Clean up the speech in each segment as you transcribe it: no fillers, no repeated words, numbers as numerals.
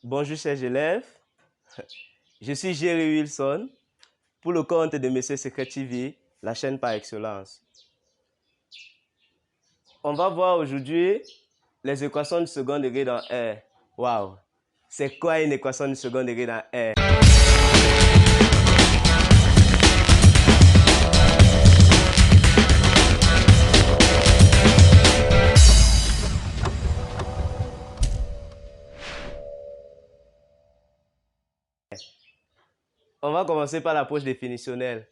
Bonjour chers élèves, je suis Jerry Wilson pour le compte de Monsieur Secret TV, la chaîne par excellence. On va voir aujourd'hui les équations de second degré dans R. Waouh! C'est quoi une équation de second degré dans R? On va commencer par l'approche définitionnelle.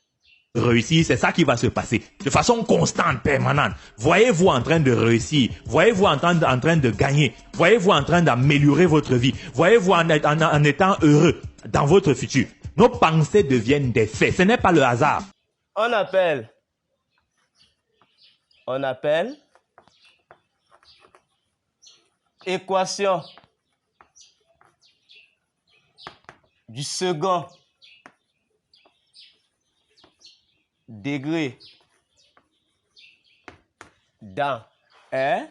Réussir, c'est ça qui va se passer. De façon constante, permanente. Voyez-vous en train de réussir. Voyez-vous en train de gagner. Voyez-vous en train d'améliorer votre vie. Voyez-vous en étant heureux dans votre futur. Nos pensées deviennent des faits. Ce n'est pas le hasard. On appelle équation du second degré dans R,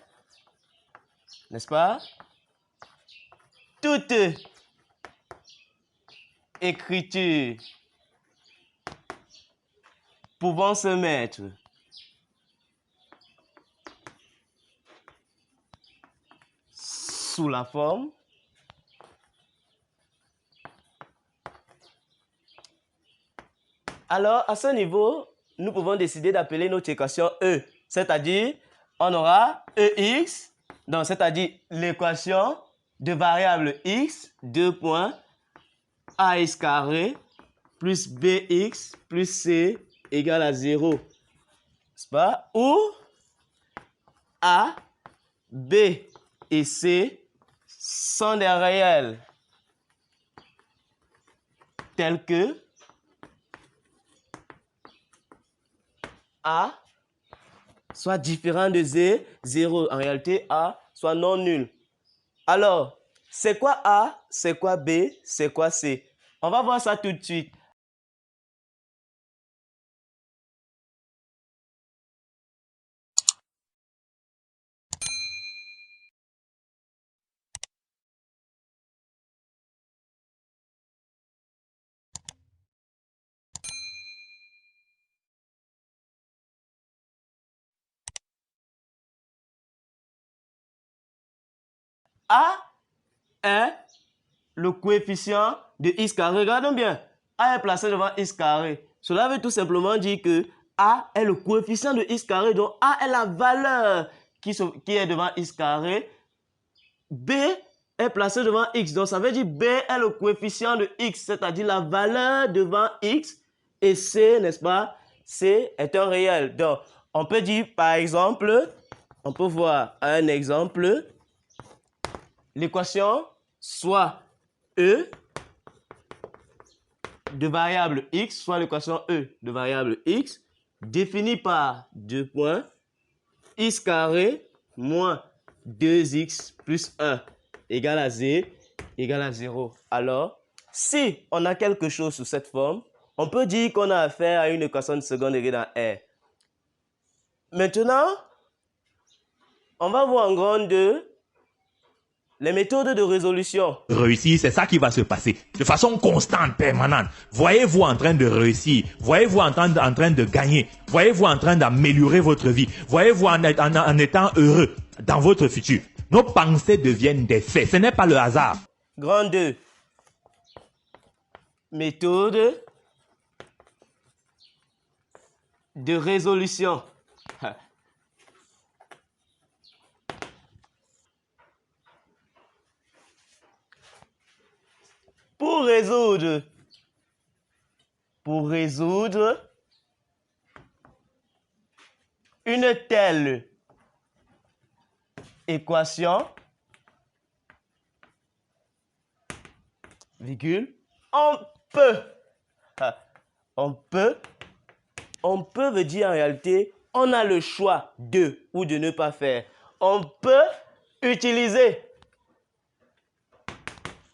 n'est-ce pas? Toute écriture pouvant se mettre sous la forme alors, à ce niveau, nous pouvons décider d'appeler notre équation E, c'est-à-dire, on aura EX, donc c'est-à-dire l'équation de variable X, 2 points, AX carré, plus BX, plus C, égale à 0, n'est-ce pas? Où A, B et C sont des réels tels que A soit différent de 0. En réalité, A soit non nul. Alors, c'est quoi A? C'est quoi B? C'est quoi C? On va voir ça tout de suite. A est le coefficient de x carré. Regardons bien. A est placé devant x carré. Cela veut tout simplement dire que A est le coefficient de x carré. Donc A est la valeur qui est devant x carré. B est placé devant x. Donc ça veut dire B est le coefficient de x, c'est-à-dire la valeur devant x. Et C, n'est-ce pas? C est un réel. Donc on peut dire par exemple, on peut voir un exemple. L'équation soit E de variable x, soit l'équation E de variable x, définie par 2 points, x carré moins 2x plus 1 égale à 0. Alors, si on a quelque chose sous cette forme, on peut dire qu'on a affaire à une équation de second degré dans R. Maintenant, on va voir en grande 2 les méthodes de résolution. Réussir, c'est ça qui va se passer. De façon constante, permanente. Voyez-vous en train de réussir. Voyez-vous en train de gagner. Voyez-vous en train d'améliorer votre vie. Voyez-vous en étant heureux dans votre futur. Nos pensées deviennent des faits. Ce n'est pas le hasard. Grande 2. Méthode de résolution. Pour résoudre une telle équation, virgule, on peut veut dire en réalité, on a le choix de ou de ne pas faire. On peut utiliser,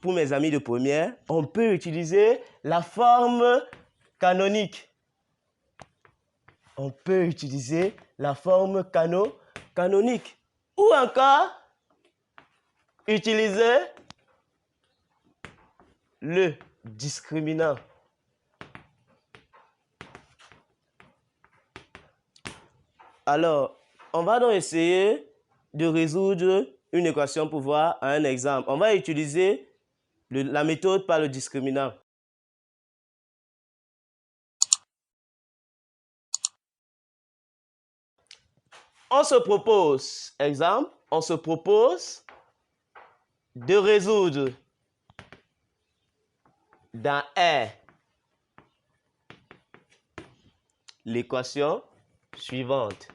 pour mes amis de première, on peut utiliser la forme canonique. On peut utiliser la forme canonique. Ou encore, utiliser le discriminant alors, on va donc essayer de résoudre une équation pour voir un exemple. On va utiliser la méthode par le discriminant. On se propose, exemple, on se propose de résoudre dans R l'équation suivante.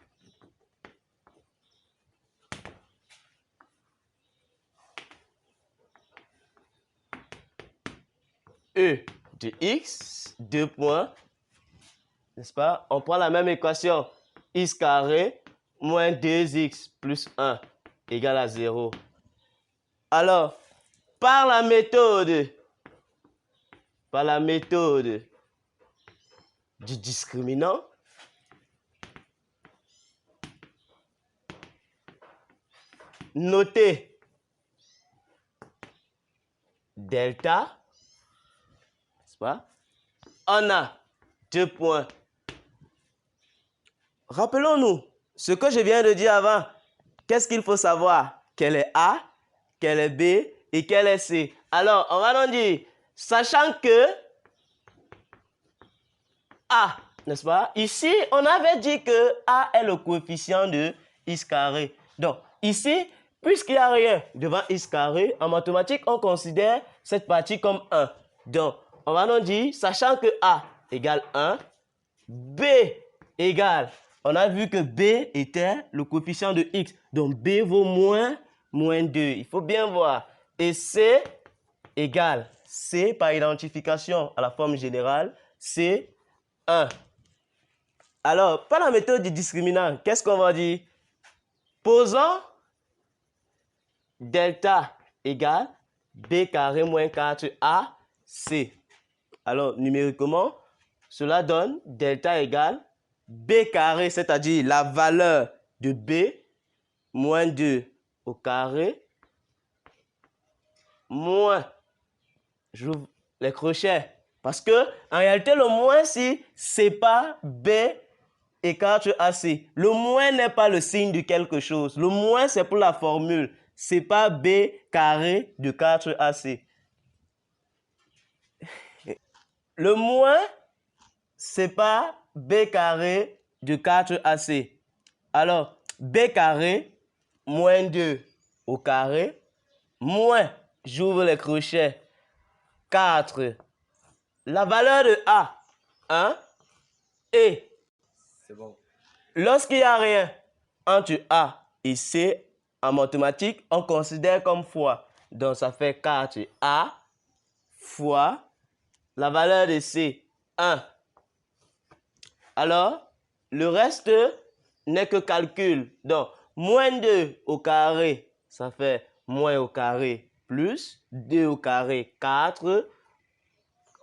E de x, 2 points, n'est-ce pas? On prend la même équation, x carré moins 2x plus 1 égale à 0. Alors, par la méthode du discriminant, notez delta, n'est-ce pas? On a 2 points. Rappelons-nous ce que je viens de dire avant. Qu'est-ce qu'il faut savoir? Quel est A, quel est B et quel est C. Alors, on va donc dire, sachant que A, n'est-ce pas? Ici, on avait dit que A est le coefficient de x carré. Donc, ici, puisqu'il n'y a rien devant x carré, en mathématiques, on considère cette partie comme 1. Donc, on va donc dire, sachant que A égale 1, B égale, on a vu que B était le coefficient de x. Donc, B vaut moins 2. Il faut bien voir. Et C égale, C par identification à la forme générale, c'est 1. Alors, par la méthode du discriminant, qu'est-ce qu'on va dire? Posons delta égale B carré moins 4AC. Alors, numériquement, cela donne delta égale B carré, c'est-à-dire la valeur de B moins 2 au carré moins, j'ouvre les crochets, parce que en réalité, le moins ici, c'est pas B et 4AC. Le moins n'est pas le signe de quelque chose. Le moins, c'est pour la formule. C'est pas B carré de 4AC. Le moins, c'est pas B carré de 4AC. Alors, B carré moins 2 au carré moins, j'ouvre les crochets, 4. La valeur de A, 1, et C'est bon. lorsqu'il n'y a rien entre A et C, en mathématiques, on considère comme fois. Donc, ça fait 4A fois la valeur de C, 1. Alors, le reste n'est que calcul. Donc, moins 2 au carré, ça fait moins au carré plus 2 au carré, 4.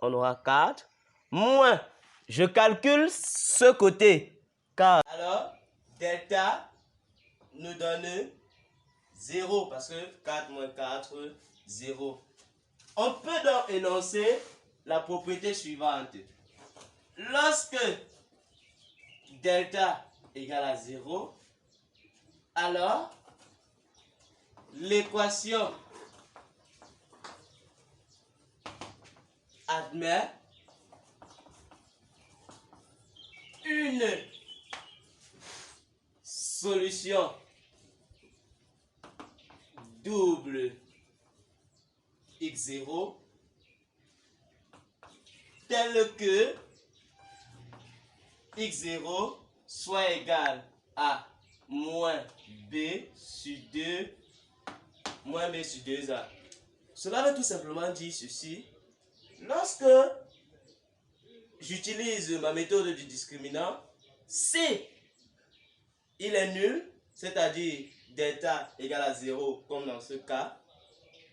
On aura 4. Moins, je calcule ce côté. 4. Alors, delta nous donne 0 parce que 4 moins 4, 0. On peut donc énoncer la propriété suivante. Lorsque delta égale à 0, alors l'équation admet une solution double x0 telle que x0 soit égal à moins b sur 2 moins b sur 2a. Cela veut tout simplement dire ceci. Lorsque j'utilise ma méthode du discriminant, si il est nul, c'est-à-dire delta égale à 0 comme dans ce cas,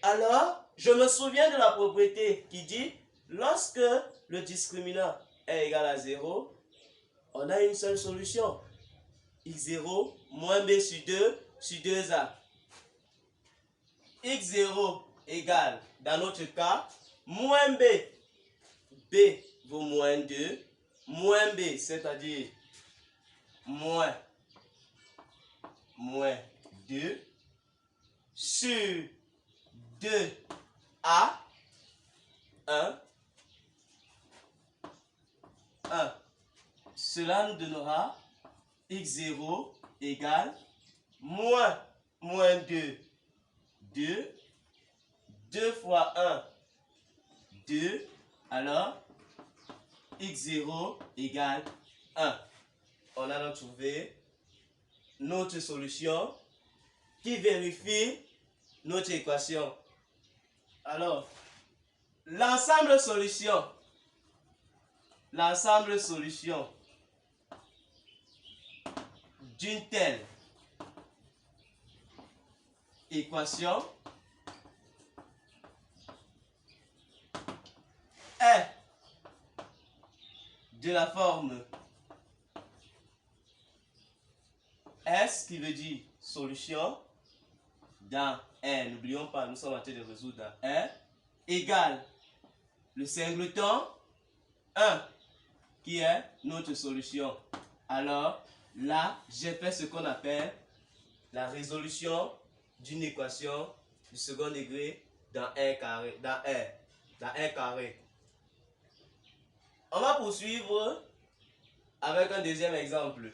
alors je me souviens de la propriété qui dit lorsque le discriminant est égal à 0, on a une seule solution. x0 moins b sur 2 sur 2a. x0 égale, dans notre cas, moins B. B vaut moins 2. Moins B, c'est-à-dire moins 2 sur 2A 1. Cela nous donnera x0 égale moins 2, 2. 2 fois 1, 2. Alors, x0 égale 1. On a donc trouvé notre solution qui vérifie notre équation. Alors, l'ensemble solution d'une telle équation est de la forme S, qui veut dire solution dans R. N'oublions pas, nous sommes en train de résoudre dans R, égale le singleton 1, qui est notre solution. Alors, là, j'ai fait ce qu'on appelle la résolution d'une équation du second degré dans R carré. Dans R carré. On va poursuivre avec un deuxième exemple.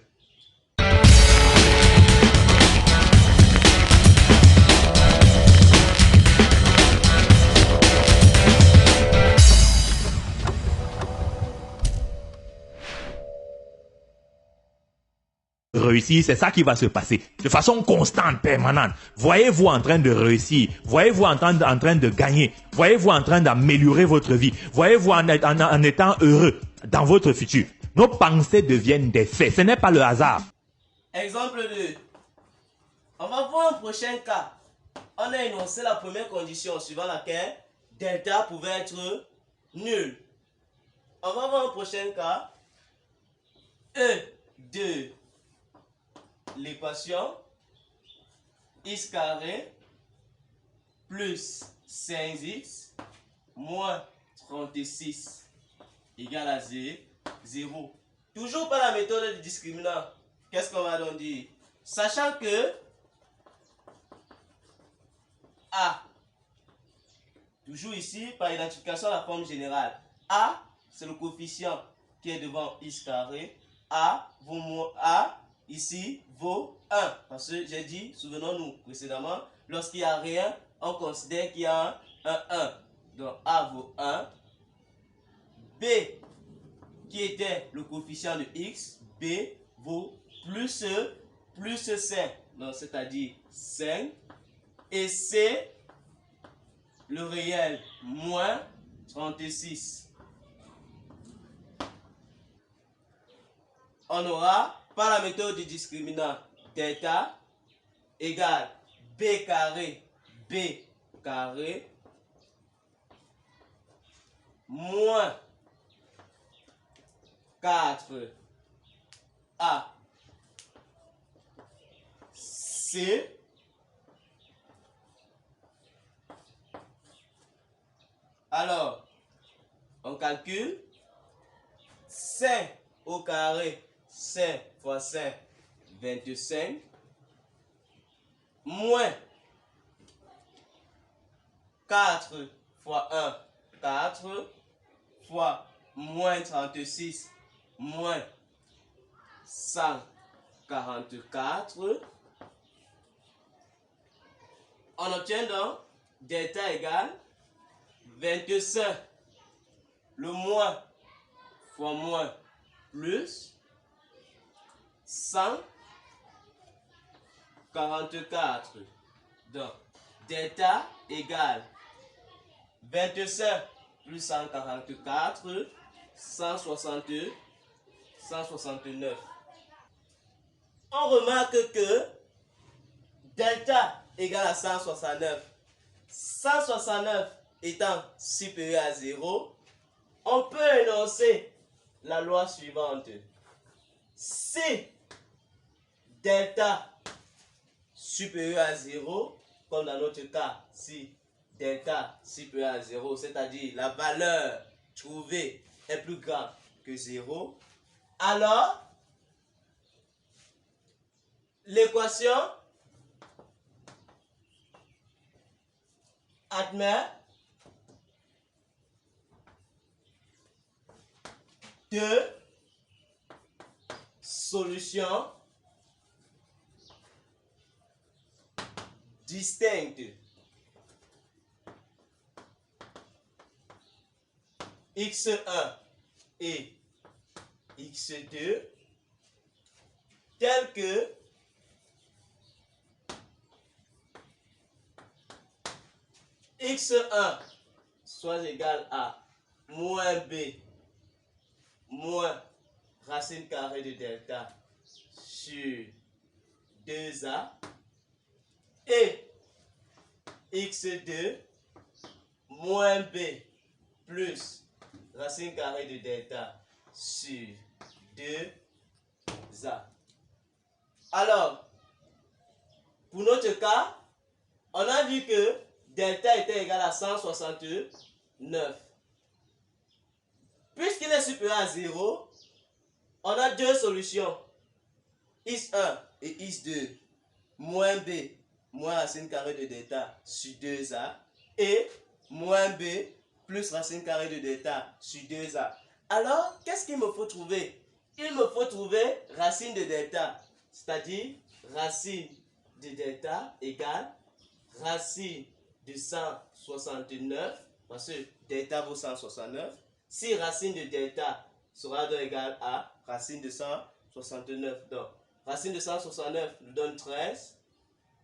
Réussir, c'est ça qui va se passer de façon constante, permanente. Voyez-vous en train de réussir, voyez-vous en train de gagner, voyez-vous en train d'améliorer votre vie, voyez-vous en étant heureux dans votre futur. Nos pensées deviennent des faits, ce n'est pas le hasard. Exemple 2. On va voir un prochain cas. On a énoncé la première condition suivant laquelle delta pouvait être nul. On va voir un prochain cas. E de l'équation x carré plus 5x moins 36 égale à 0. Toujours par la méthode du discriminant. Qu'est-ce qu'on va donc dire? Sachant que A, toujours ici par identification à la forme générale, A c'est le coefficient qui est devant x carré. A ici vaut 1. Parce que j'ai dit, souvenons-nous précédemment, lorsqu'il n'y a rien, on considère qu'il y a un 1. Donc A vaut 1. B, qui était le coefficient de x, B vaut plus 5. Donc c'est-à-dire 5. Et C, le réel, moins 36. On aura, par la méthode du discriminant, delta égale b carré moins 4a c alors on calcule 5 au carré, 5 fois 5, 25, moins 4 fois 1, 4, fois moins 36, moins 144. On obtient donc delta égale 25, le moins fois moins plus 144. Donc, delta égale 25 plus 144, 169. On remarque que delta égale à 169. 169 étant supérieur à 0, on peut énoncer la loi suivante. Si delta supérieur à 0, comme dans notre cas, si delta supérieur à 0, c'est-à-dire la valeur trouvée est plus grande que 0, alors l'équation admet deux solutions distinctes. X1 et X2 telles que X1 soit égal à moins B moins racine carrée de delta sur 2A et X2 moins B plus racine carrée de delta sur 2A. Alors, pour notre cas, on a vu que delta était égal à 169. Puisqu'il est supérieur à 0, on a deux solutions. X1 et X2 moins B moins racine carrée de delta sur 2A et moins B plus racine carrée de delta sur 2A. Alors, qu'est-ce qu'il me faut trouver? Il me faut trouver racine de delta, c'est-à-dire racine de delta égale racine de 169, parce que delta vaut 169. Si racine de delta sera donc égale à racine de 169, donc racine de 169 nous donne 13,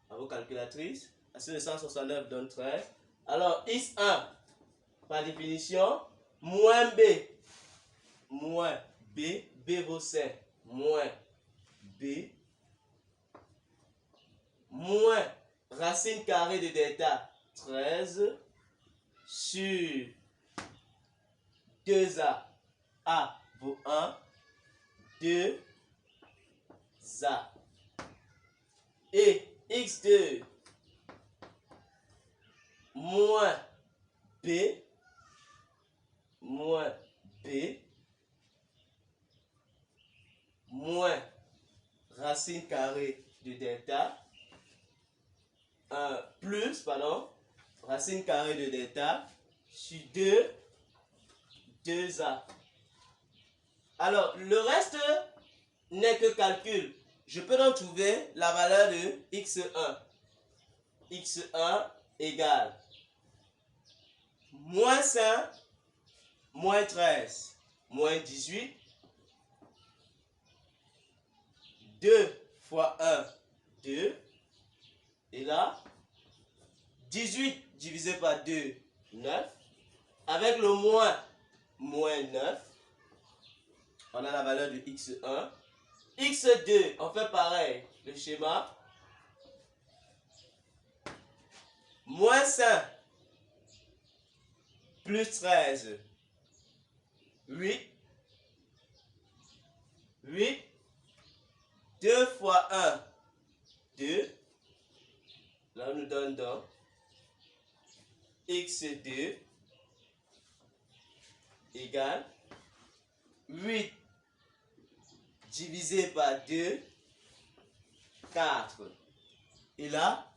à vos calculatrices, racine de 169 donne 13. Alors, X1, par définition, moins B vaut 5, moins B, moins racine carrée de delta, 13, sur 2A, A vaut 1, 2A. Et X2 moins B moins racine carrée de delta plus, racine carrée de delta sur 2A. Alors, le reste n'est que calcul. Je peux donc trouver la valeur de X1. X1 égale moins 5, moins 13, moins 18. 2 fois 1, 2. Et là, 18 divisé par 2, 9. Avec le moins 9. On a la valeur de X1. X2, on fait pareil, le schéma. Moins 5 plus 13, 8. 8. 2 fois 1, 2. Là, on nous donne donc X2 égale 8 divisé par 2, 4. Et là,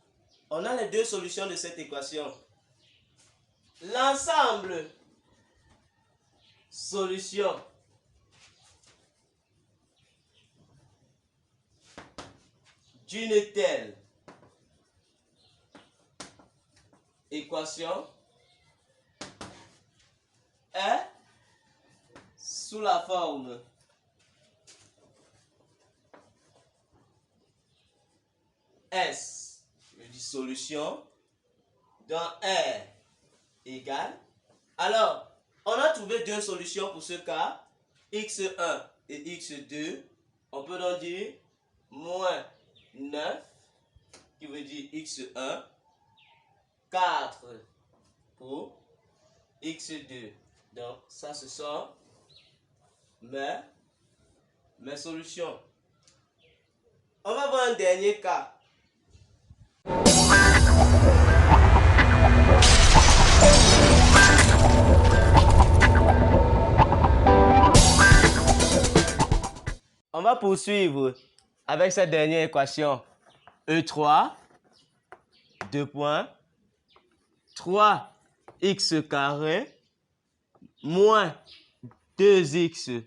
on a les deux solutions de cette équation. L'ensemble solution d'une telle équation est sous la forme S, je dis solution, dans R égale. Alors, on a trouvé deux solutions pour ce cas, X1 et X2. On peut donc dire moins 9, qui veut dire X1, 4 pour X2. Donc, ça, ce sont mes solutions. On va voir un dernier cas. va poursuivre avec cette dernière équation. E3, 2 points, 3x carré moins 2x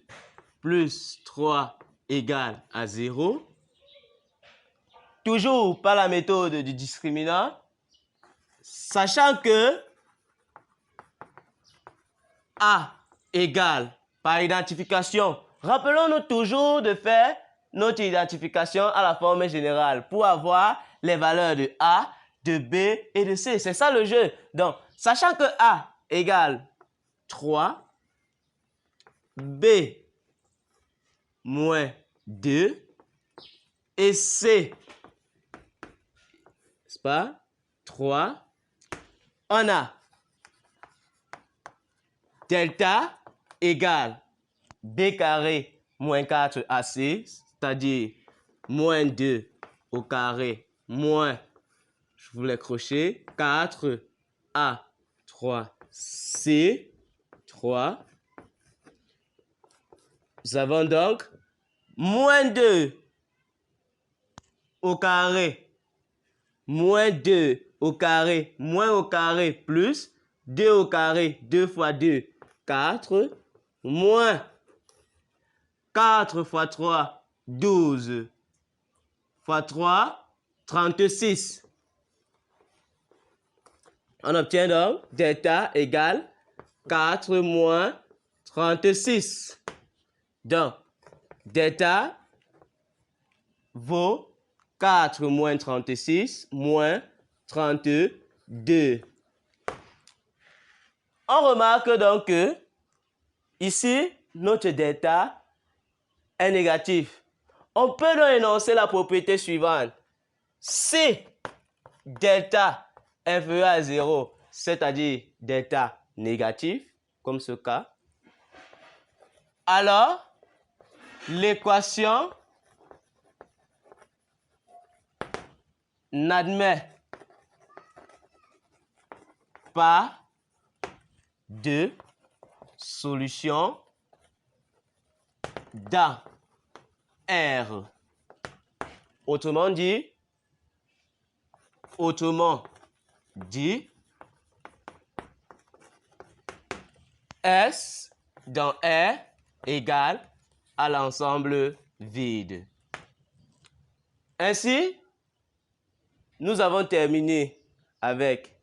plus 3 égale à 0. Toujours par la méthode du discriminant, sachant que A égale par identification. Rappelons-nous toujours de faire notre identification à la forme générale pour avoir les valeurs de A, de B et de C. C'est ça le jeu. Donc, sachant que A égale 3, B moins 2 et C, n'est-ce pas, 3, on a delta égale B carré moins 4AC, c'est-à-dire moins 2 au carré moins, je voulais crocher, 4A, 3C, 3. Nous avons donc moins 2 au carré, moins 2 au carré, moins au carré, plus 2 au carré, 2 fois 2, 4, moins 4 fois 3, 12, fois 3, 36. On obtient donc delta égale 4 moins 36. Donc, delta vaut 4 moins 36 moins 32. On remarque donc que ici, notre delta est négatif. On peut donc énoncer la propriété suivante. Si delta est inférieur à 0, c'est-à-dire delta négatif, comme ce cas, alors l'équation n'admet pas de solution dans R. Autrement dit, S dans R égale à l'ensemble vide. Ainsi, nous avons terminé avec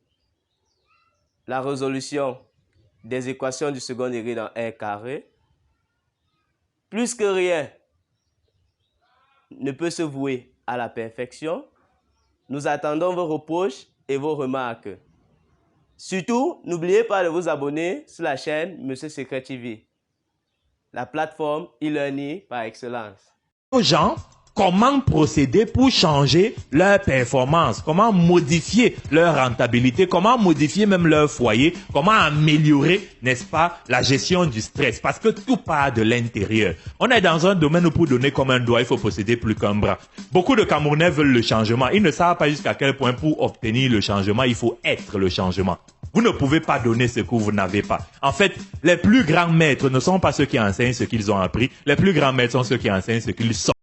la résolution des équations du second degré dans R carré. Plus que rien ne peut se vouer à la perfection, nous attendons vos reproches et vos remarques. Surtout, n'oubliez pas de vous abonner sur la chaîne Monsieur Secret TV, la plateforme e-learning par excellence. Aux gens, comment procéder pour changer leur performance, comment modifier leur rentabilité, comment modifier même leur foyer, comment améliorer, n'est-ce pas, la gestion du stress, parce que tout part de l'intérieur. On est dans un domaine où pour donner comme un doigt, il faut posséder plus qu'un bras. Beaucoup de Camerounais veulent le changement. Ils ne savent pas jusqu'à quel point pour obtenir le changement, il faut être le changement. Vous ne pouvez pas donner ce que vous n'avez pas. En fait, les plus grands maîtres ne sont pas ceux qui enseignent ce qu'ils ont appris. Les plus grands maîtres sont ceux qui enseignent ce qu'ils sont.